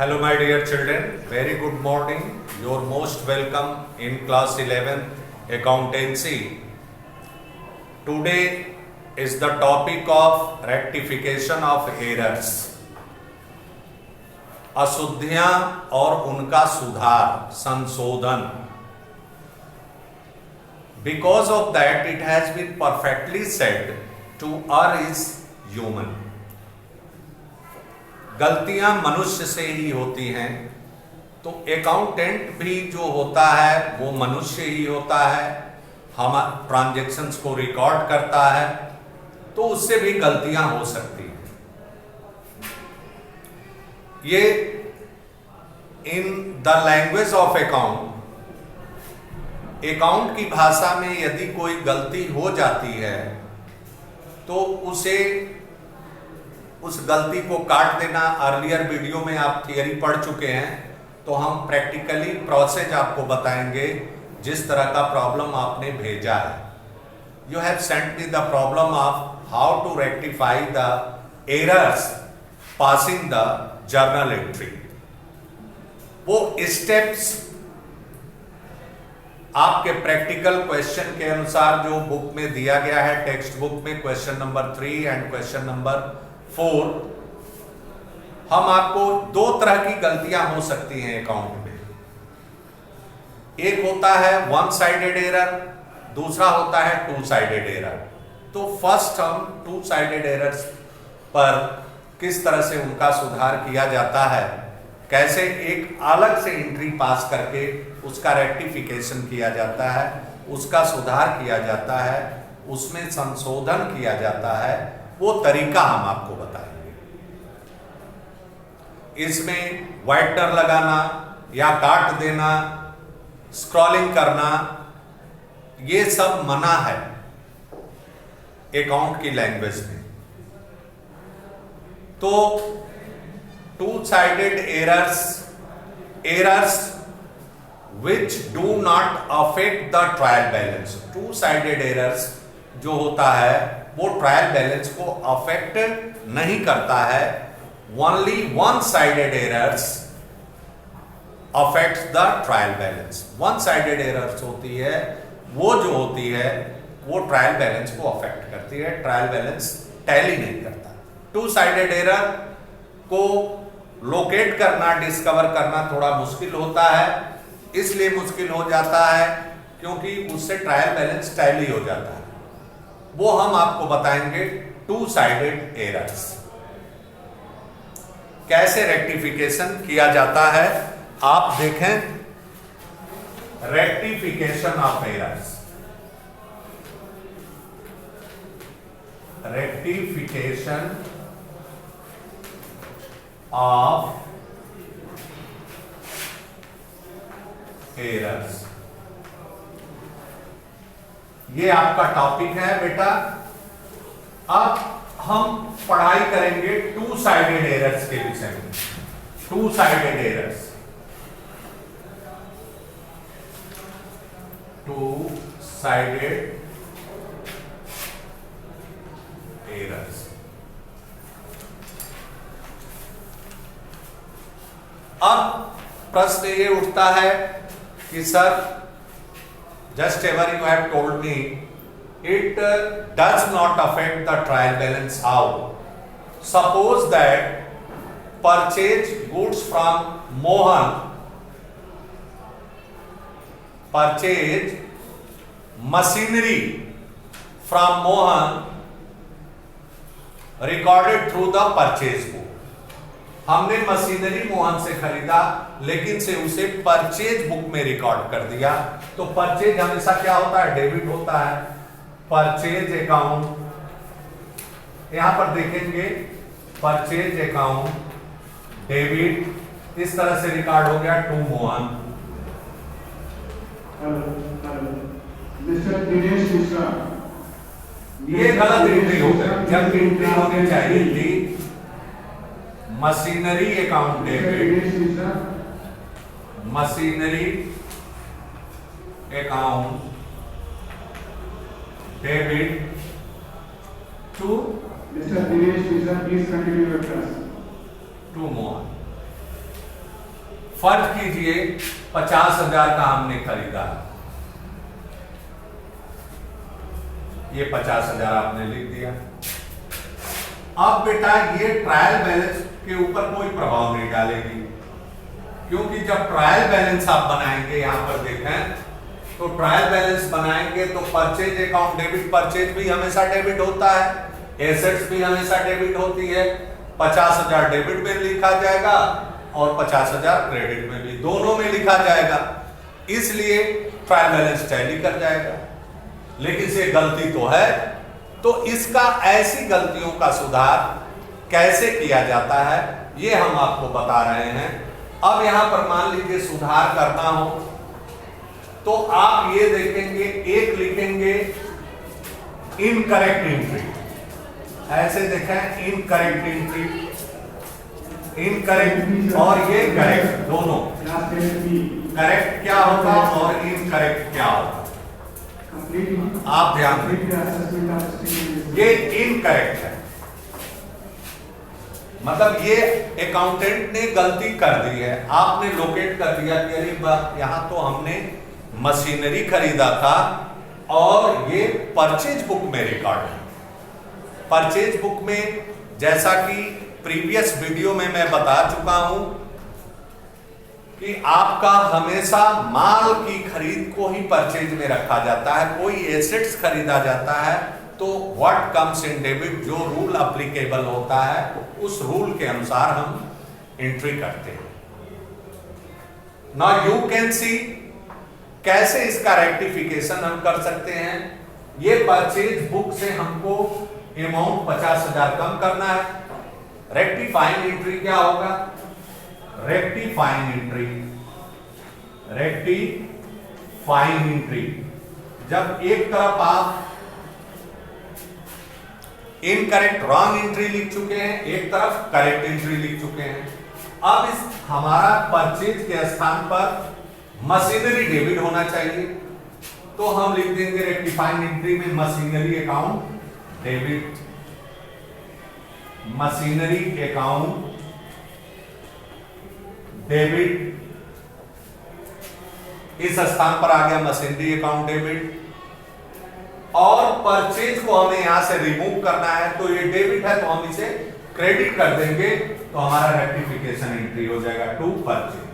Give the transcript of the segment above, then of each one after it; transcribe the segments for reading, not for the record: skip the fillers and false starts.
Hello my dear children, very good morning. You are most welcome in class 11 accountancy. Today is the topic of rectification of errors. अशुद्धियां और उनका सुधार, संशोधन. Because of that it has been perfectly said to err is human. गलतियां मनुष्य से ही होती हैं, तो अकाउंटेंट भी जो होता है वो मनुष्य ही होता है. हम ट्रांजैक्शंस को रिकॉर्ड करता है, तो उससे भी गलतियां हो सकती हैं. ये in the language of account की भाषा में यदि कोई गलती हो जाती है तो उसे उस गलती को काट देना. अर्लियर वीडियो में आप थियरी पढ़ चुके हैं, तो हम प्रैक्टिकली प्रोसेस आपको बताएंगे जिस तरह का प्रॉब्लम आपने भेजा है. You have sent me the problem of how to rectify the errors passing the journal entry. वो स्टेप्स आपके प्रैक्टिकल क्वेश्चन के अनुसार जो बुक में दिया गया है, टेक्स्ट बुक में question number 3 and question number 4, हम आपको दो तरह की गलतियां हो सकती हैं अकाउंट में. एक होता है वन साइडेड एरर, दूसरा होता है टू साइडेड एरर. तो फर्स्ट हम टू साइडेड एरर्स पर किस तरह से उनका सुधार किया जाता है, कैसे एक अलग से एंट्री पास करके उसका रेक्टिफिकेशन किया जाता है, उसका सुधार किया जाता है, उसमें संशोधन किया जाता है, वो तरीका हम आपको बताएंगे. इसमें वाइटनर लगाना या काट देना, स्क्रॉलिंग करना, ये सब मना है अकाउंट की लैंग्वेज में. तो two sided errors which do not affect the trial balance. Two sided errors जो होता है वो ट्रायल बैलेंस को अफेक्ट नहीं करता है. Only one sided errors affects the trial balance. One sided errors होती है वो जो होती है वो ट्रायल बैलेंस को अफेक्ट करती है, ट्रायल बैलेंस टैली नहीं करता. टू साइडेड एरर को लोकेट करना, डिस्कवर करना थोड़ा मुश्किल होता है. इसलिए मुश्किल हो जाता है क्योंकि उससे ट्रायल बैलेंस टैली हो जाता है. वो हम आपको बताएंगे टू साइडेड एरर्स कैसे रेक्टिफिकेशन किया जाता है. आप देखें rectification of errors. Rectification of errors, ये आपका टॉपिक है बेटा. अब हम पढ़ाई करेंगे टू साइडेड एरर्स के विषय में. Two sided errors, two sided errors. अब प्रश्न ये उठता है कि sir, just ever you have told me it does not affect the trial balance. How? Suppose that purchase goods from Mohan, purchase machinery from Mohan recorded through the purchase book. हमने machinery Mohan से खरीदा लेकिन से उसे purchase book में record कर दिया. तो परचेज हमेशा क्या होता है, डेबिट होता है. परचेज अकाउंट, यहां पर देखेंगे परचेज अकाउंट डेबिट, इस तरह से रिकॉर्ड हो गया टू मोहन. ये गलत एंट्री हो गई. जब एंट्री होनी चाहिए थी machinery account debit, machinery account debit to Mr. Dinesh Mishra, please continue your class. To Mohan. फर्ज कीजिए 50,000 का हमने खरीदा, ये 50,000 आपने लिख दिया। अब बेटा ये ट्रायल बैलेंस के ऊपर कोई प्रभाव नहीं डालेगी, क्योंकि जब ट्रायल बैलेंस आप बनाएंगे, यहां पर देखें तो ट्रायल बैलेंस बनाएंगे तो परचेज अकाउंट डेबिट, परचेज भी हमेशा डेबिट होता है, एसेट्स भी हमेशा डेबिट होती है। 50,000 डेबिट में लिखा जाएगा और 50,000 क्रेडिट में भी, दोनों में लिखा जाएगा, इसलिए ट्रायल बैलेंस टैली कर जाएगा। लेकिन से गलती तो है, तो इसका ऐसी गलतियों का सुधार कैसे किया जाता है ये हम आपको बता रहे हैं। अब यहां पर मान लीजिए सुधार करना हो तो आप ये देखेंगे, एक लिखेंगे इनकरेक्ट एंट्री, ऐसे देखें इनकरेक्ट एंट्री, इनकरेक्ट और ये करेक्ट, दोनों करेक्ट क्या होगा और इनकरेक्ट क्या होगा, आप ध्यान दें। ये इनकरेक्ट है, मतलब ये अकाउंटेंट ने गलती कर दी है, आपने लोकेट कर दिया कि अरे यहां तो हमने मशीनरी खरीदा था और ये परचेज बुक में रिकॉर्ड है। परचेज बुक में जैसा कि प्रीवियस वीडियो में मैं बता चुका हूं कि आपका हमेशा माल की खरीद को ही परचेज में रखा जाता है। कोई एसेट्स खरीदा जाता है तो व्हाट कम्स इन डेबिट, जो रूल अप्लीकेबल होता है उस रूल के अनुसार हम एंट्री करते हैं। नाउ यू कैन सी कैसे इसका रेक्टिफिकेशन हम कर सकते हैं। ये परचेज बुक से हमको अमाउंट 50,000 कम करना है। रेक्टिफाइंग एंट्री क्या होगा, रेक्टिफाइंग एंट्री, रेक्टिफाइंग एंट्री जब एक तरफ आप इनकरेक्ट रॉन्ग एंट्री लिख चुके हैं, एक तरफ करेक्ट एंट्री लिख चुके हैं। अब इस हमारा परचेज के स्थान पर मशीनरी डेबिट होना चाहिए, तो हम लिख देंगे रेक्टिफाइंग एंट्री में machinery account debit, machinery account debit, इस स्थान पर आ गया मशीनरी अकाउंट डेबिट। और परचेज को हमें यहां से रिमूव करना है, तो ये डेबिट है तो हम इसे क्रेडिट कर देंगे, तो हमारा रेक्टिफिकेशन एंट्री हो जाएगा टू परचेज।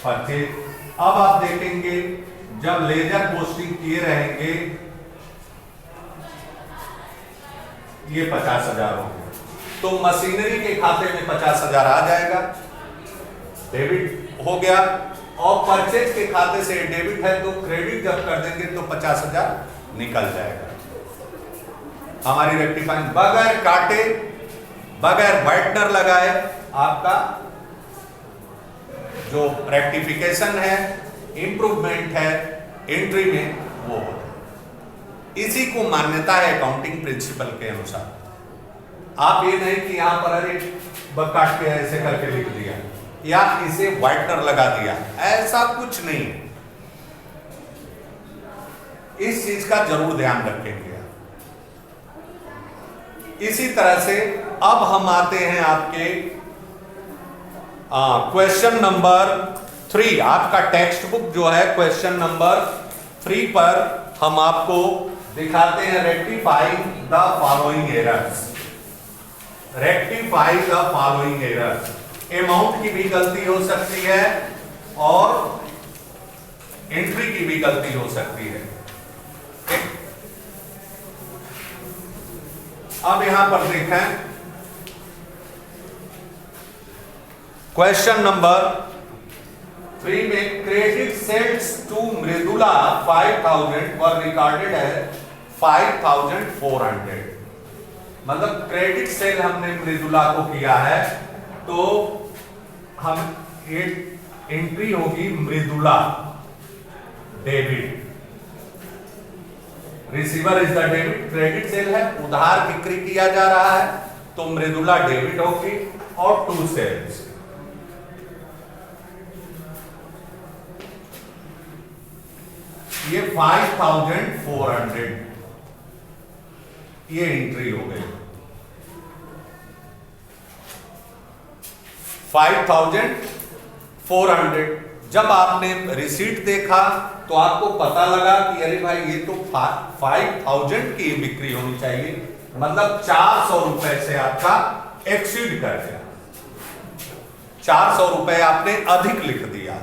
परचेज अब आप देखेंगे जब लेजर पोस्टिंग किए रहेंगे ये 50,000 हो गया, तो मशीनरी के खाते में 50,000 आ जाएगा, डेबिट हो गया। और परचेज के खाते से डेबिट है तो क्रेडिट जब कर देंगे तो 50,000 निकल जाएगा। हमारी रेक्टिफाइंग बगैर काटे, बगैर वाइटनर लगाए आपका जो रेक्टिफिकेशन है, इंप्रूवमेंट है एंट्री में, वो होता है। इसी को मान्यता है अकाउंटिंग प्रिंसिपल के अनुसार। आप ये नहीं कि यहां पर अरे काट के ऐसे करके लिख दिया या इसे वाइटनर लगा दिया, ऐसा कुछ नहीं। इस चीज का जरूर ध्यान रखेंगे। इसी तरह से अब हम आते हैं आपके क्वेश्चन नंबर 3। आपका टेक्स्ट बुक जो है क्वेश्चन नंबर 3 पर हम आपको दिखाते हैं rectifying the following errors. Rectify the following errors, amount की भी गलती हो सकती है और एंट्री की भी गलती हो सकती है। अब यहां पर देखें क्वेश्चन नंबर 3 में credit sales to Mridula 5,000 were recorded है 5,400। मतलब क्रेडिट सेल हमने मृदुला को किया है तो हम एंट्री होगी Mridula debit, receiver is the debit, credit sale है, उधार बिक्री किया जा रहा है तो मृदुला डेबिट होगी और टू सेल्स। ये 5,400 ये एंट्री हो गई। 5400। जब आपने रिसीट देखा तो आपको पता लगा कि अरे भाई ये तो 5000 की बिक्री होनी चाहिए, मतलब 400 रुपए से आपका एक्सीड कर गया, 400 रुपए आपने अधिक लिख दिया।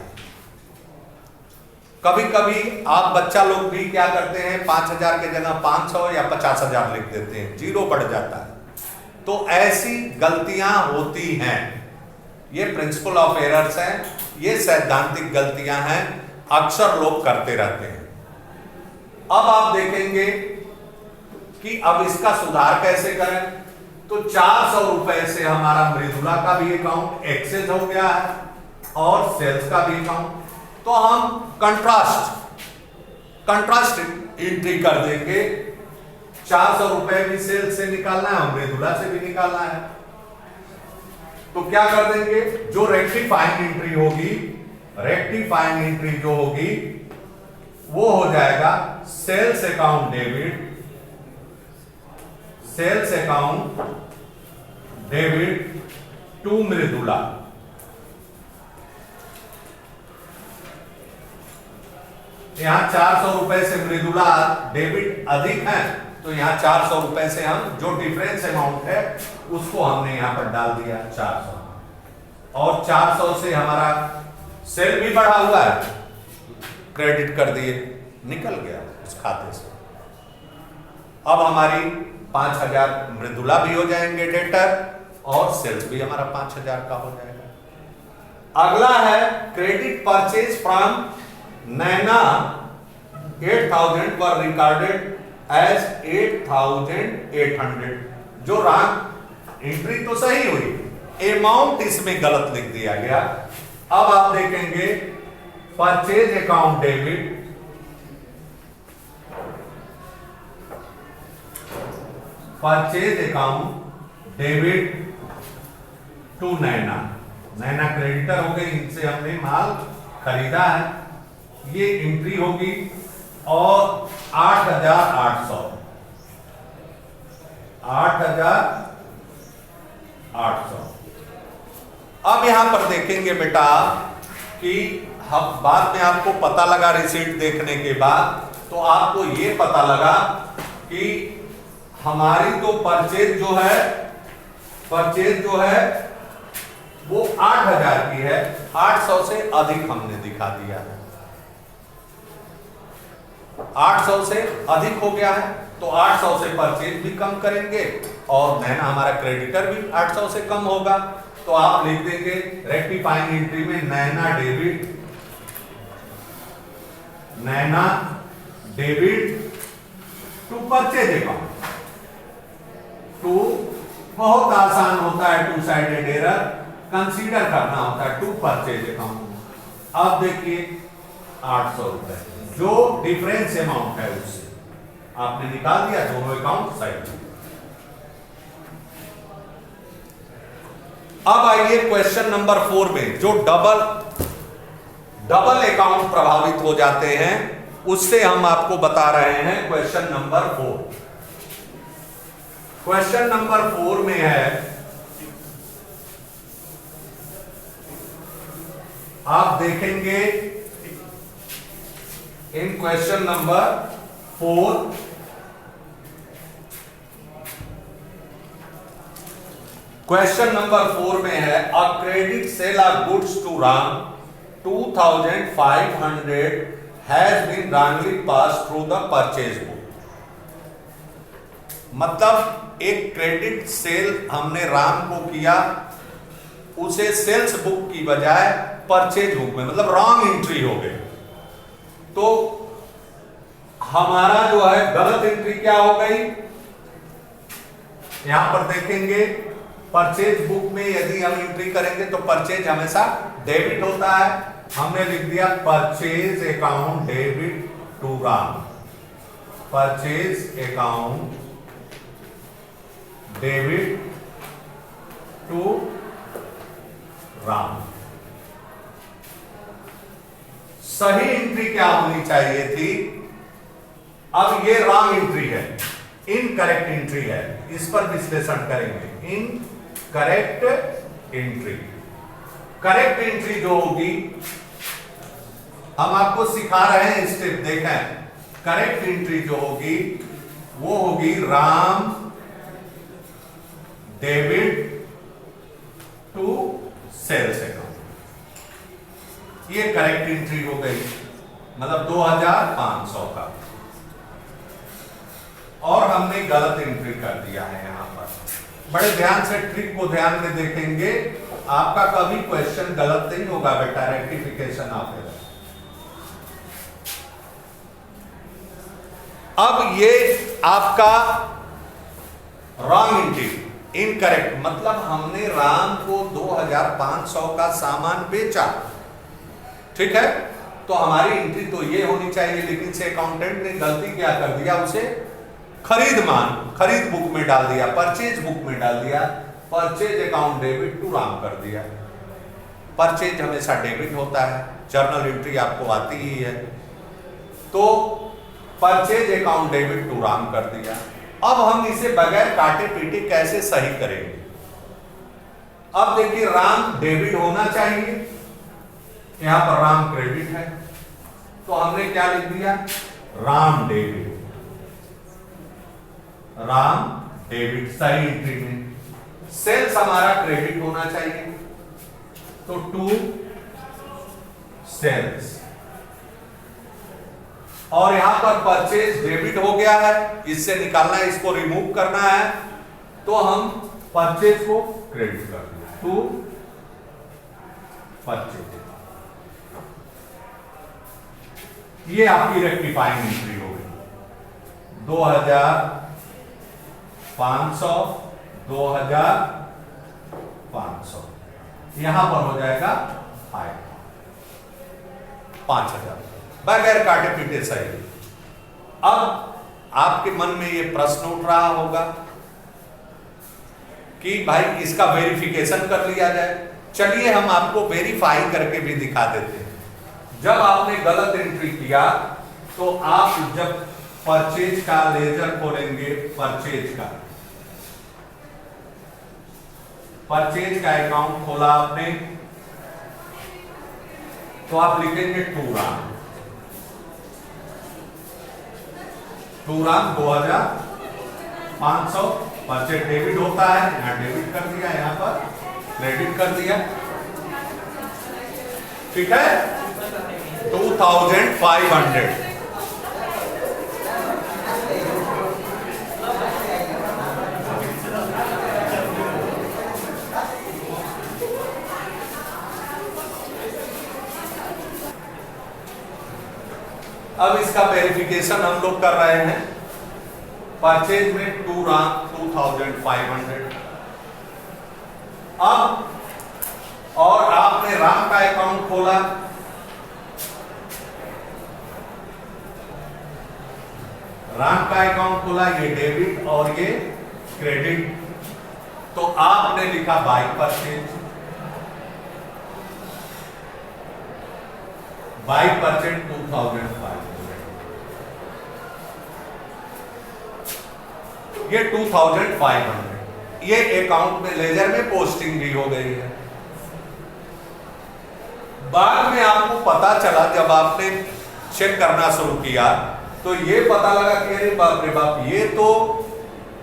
कभी कभी आप बच्चा लोग भी क्या करते हैं, 5000 के जगह 500 या 50,000 लिख देते हैं, जीरो बढ़ जाता है। तो ऐसी गलतियां होती हैं, ये प्रिंसिपल ऑफ एरर्स हैं, ये सैद्धांतिक गलतियां हैं, अक्सर लोग करते रहते हैं। अब आप देखेंगे कि अब इसका सुधार कैसे करें। तो 400 रुपए से हमारा मृदुला का भी अकाउंट एक्सेस हो गया है और सेल्स का भी अकाउंट, तो हम कंट्रास्ट एंट्री कर देंगे। 400 रुपए भी सेल्स से निकालना है और मृदुला से भी निकालना है, तो क्या कर देंगे, जो रेक्टिफाइंग एंट्री होगी, रेक्टिफाइंग एंट्री जो होगी वो हो जाएगा sales account debit, sales account debit to Mridula. यहां 400 रुपए से मृदुला डेबिट अधिक है, तो यहां 400 रुपए से हम जो डिफरेंस अमाउंट है उसको हमने यहां पर डाल दिया 400, और 400 से हमारा सेल भी बढ़ा हुआ है, क्रेडिट कर दिए, निकल गया उस खाते से। अब हमारी 5000 मृदुला भी हो जाएंगे डेटर और सेल्स भी हमारा 5000 का हो जाएगा। अगला है क्रेडिट परचेज फ्रॉम नैना 8000 पर रिकॉर्डेड एज 8800। जो रॉन्ग एंट्री तो सही हुई, अमाउंट इसमें गलत लिख दिया गया। अब आप देखेंगे purchase account debit, purchase account debit to Naina, Naina creditor हो गए, इनसे हमने माल खरीदा है, ये एंट्री होगी, और 8800, 8800। अब यहां पर देखेंगे बेटा कि हम बाद में आपको पता लगा रिसीट देखने के बाद, तो आपको ये पता लगा कि हमारी तो परचेज जो है वो 8000 की है, 800 से अधिक हमने दिखा दिया है, 800 से अधिक हो गया है, तो 800 से परचेज भी कम करेंगे और नैना हमारा क्रेडिटर भी 800 से कम होगा, तो आप लिख देंगे रेक्टिफाइंग एंट्री में नैना डेबिट टू परचेज अकाउंट। टू बहुत आसान होता है, टू साइडेड एरर कंसीडर करना होता है, टू परचेज अकाउंट। अब देखिए 800 रुपए जो डिफरेंस अमाउंट है उससे आपने निकाल दिया, दोनों अकाउंट साइड। अब आइए क्वेश्चन नंबर 4 में, जो डबल अकाउंट प्रभावित हो जाते हैं उससे हम आपको बता रहे हैं। क्वेश्चन नंबर 4, क्वेश्चन नंबर 4 में है, आप देखेंगे इन क्वेश्चन नंबर 4 क्वेश्चन नंबर 4 में है, a credit sale of goods to Ram 2500 has been wrongly pass through the purchase book. मतलब एक क्रेडिट सेल हमने राम को किया, उसे सेल्स बुक की बजाय परचेज बुक में, मतलब रॉन्ग एंट्री हो गई, तो हमारा जो है गलत एंट्री क्या हो गई, यहां पर देखेंगे परचेज बुक में यदि हम एंट्री करेंगे तो परचेज हमेशा डेबिट होता है, हमने लिख दिया purchase account debit to Ram, purchase account debit to Ram. सही एंट्री क्या होनी चाहिए थी, अब ये रॉन्ग एंट्री है, इनकरेक्ट एंट्री है, इस पर विश्लेषण करेंगे। इनकरेक्ट एंट्री, करेक्ट एंट्री जो होगी, हम आपको सिखा रहे हैं स्टेप, देखें। करेक्ट एंट्री जो होगी वो होगी Ram debit to sales account. ये करेक्ट एंट्री हो गई, मतलब 2500 का। और हमने गलत एंट्री कर दिया है यहां पर। बड़े ध्यान से ट्रिक को ध्यान में देखेंगे, आपका कभी क्वेश्चन गलत नहीं होगा बेटा, रेक्टिफिकेशन आप। अब ये आपका रॉन्ग एंट्री, इनकरेक्ट, मतलब हमने राम को 2500 का सामान बेचा, ठीक है, तो हमारी एंट्री तो ये होनी चाहिए, लेकिन से अकाउंटेंट ने गलती क्या कर दिया, उसे खरीद बुक में डाल दिया, परचेज बुक में डाल दिया, purchase account debit to Ram कर दिया। परचेज हमेशा डेबिट होता है, जर्नल एंट्री आपको आती ही है, तो purchase account debit to Ram कर दिया। अब हम इसे बगैर काटे पीटे कैसे सही करेंगे? अब देखिए, राम डेबिट होना चाहिए, यहां पर राम क्रेडिट है, तो हमने क्या लिख दिया, राम डेबिट, राम डेबिट सही एंट्री में। सेल्स हमारा क्रेडिट होना चाहिए, तो टू सेल्स, और यहां पर परचेज डेबिट हो गया है, इससे निकालना है, इसको रिमूव करना है, तो हम परचेज को क्रेडिट कर देंगे, टू परचेज। ये आपकी रेक्टिफाइंग एंट्री हो गई, 2500, 2500, यहां पर हो जाएगा 5000, बगैर काटे पीटे सही। अब आपके मन में ये प्रश्न उठ रहा होगा कि भाई इसका वेरिफिकेशन कर लिया जाए। चलिए हम आपको वेरीफाई करके भी दिखा देते हैं। जब आपने गलत एंट्री किया तो आप जब परचेज का लेजर खोलेंगे, परचेज का अकाउंट खोला आपने, तो आप लिखेंगे टू राम 2500, परचेज डेबिट होता है, यहां डेबिट कर दिया, यहां पर क्रेडिट कर दिया, ठीक है, 2500। अब इसका वेरिफिकेशन हम लोग कर रहे हैं, परचेज में 2500। अब और आपने राम का अकाउंट खोला, ये डेबिट और ये क्रेडिट, तो आपने लिखा बाय परचेज, बाय परचेज 2500, ये 2500, ये अकाउंट में लेजर में पोस्टिंग भी हो गई है। बाद में आपको पता चला, जब आपने चेक करना शुरू किया, तो ये पता लगा कि अरे बाप रे बाप, ये तो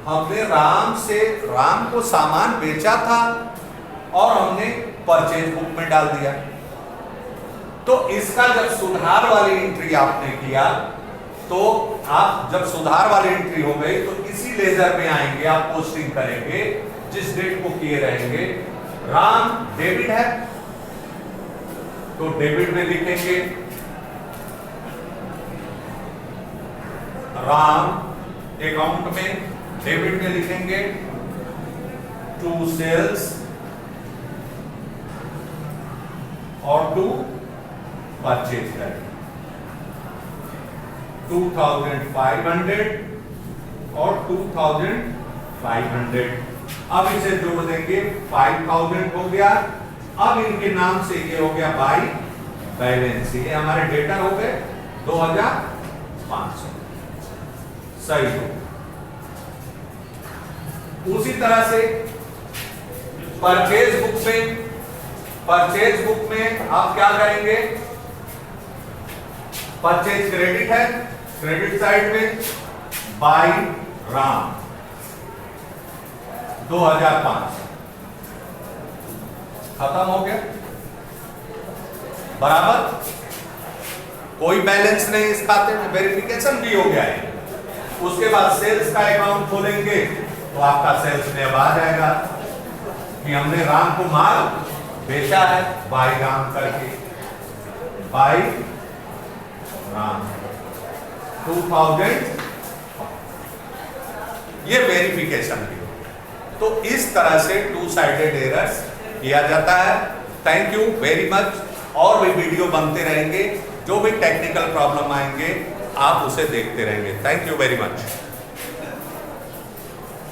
हमने राम को सामान बेचा था और हमने परचेज बुक में डाल दिया। तो इसका जब सुधार वाली एंट्री आपने किया, तो आप जब सुधार वाली एंट्री हो गई तो इसी लेजर में आएंगे, आप पोस्टिंग करेंगे जिस डेट को किए रहेंगे। राम डेबिट है तो डेबिट में लिखेंगे, राम अकाउंट में डेबिट में लिखेंगे टू सेल्स और टू परचेज करेंगे 2500 और 2500। अब इसे जोड़ देंगे, 5000 हो गया। अब इनके नाम से ये हो गया बाय बैलेंस, ये हमारे डेटर हो गए 2500, सही हो। उसी तरह से परचेज बुक में परचेज बुक में आप क्या करेंगे, परचेज क्रेडिट है, क्रेडिट साइड में बाई राम 2005 खत्म हो गया, बराबर। कोई बैलेंस नहीं इस खाते में, वेरिफिकेशन भी हो गया है। उसके बाद सेल्स का अकाउंट खोलेंगे तो आपका सेल्स में अब आ जाएगा कि हमने राम को माल बेचा है, बाई राम करके, बाई राम 2000, ये वेरिफिकेशन भी हो। तो इस तरह से टू साइडेड एरर्स किया जाता है। Thank you very much. और भी वीडियो बनते रहेंगे, जो भी टेक्निकल प्रॉब्लम आएंगे आप उसे देखते रहेंगे। Thank you very much.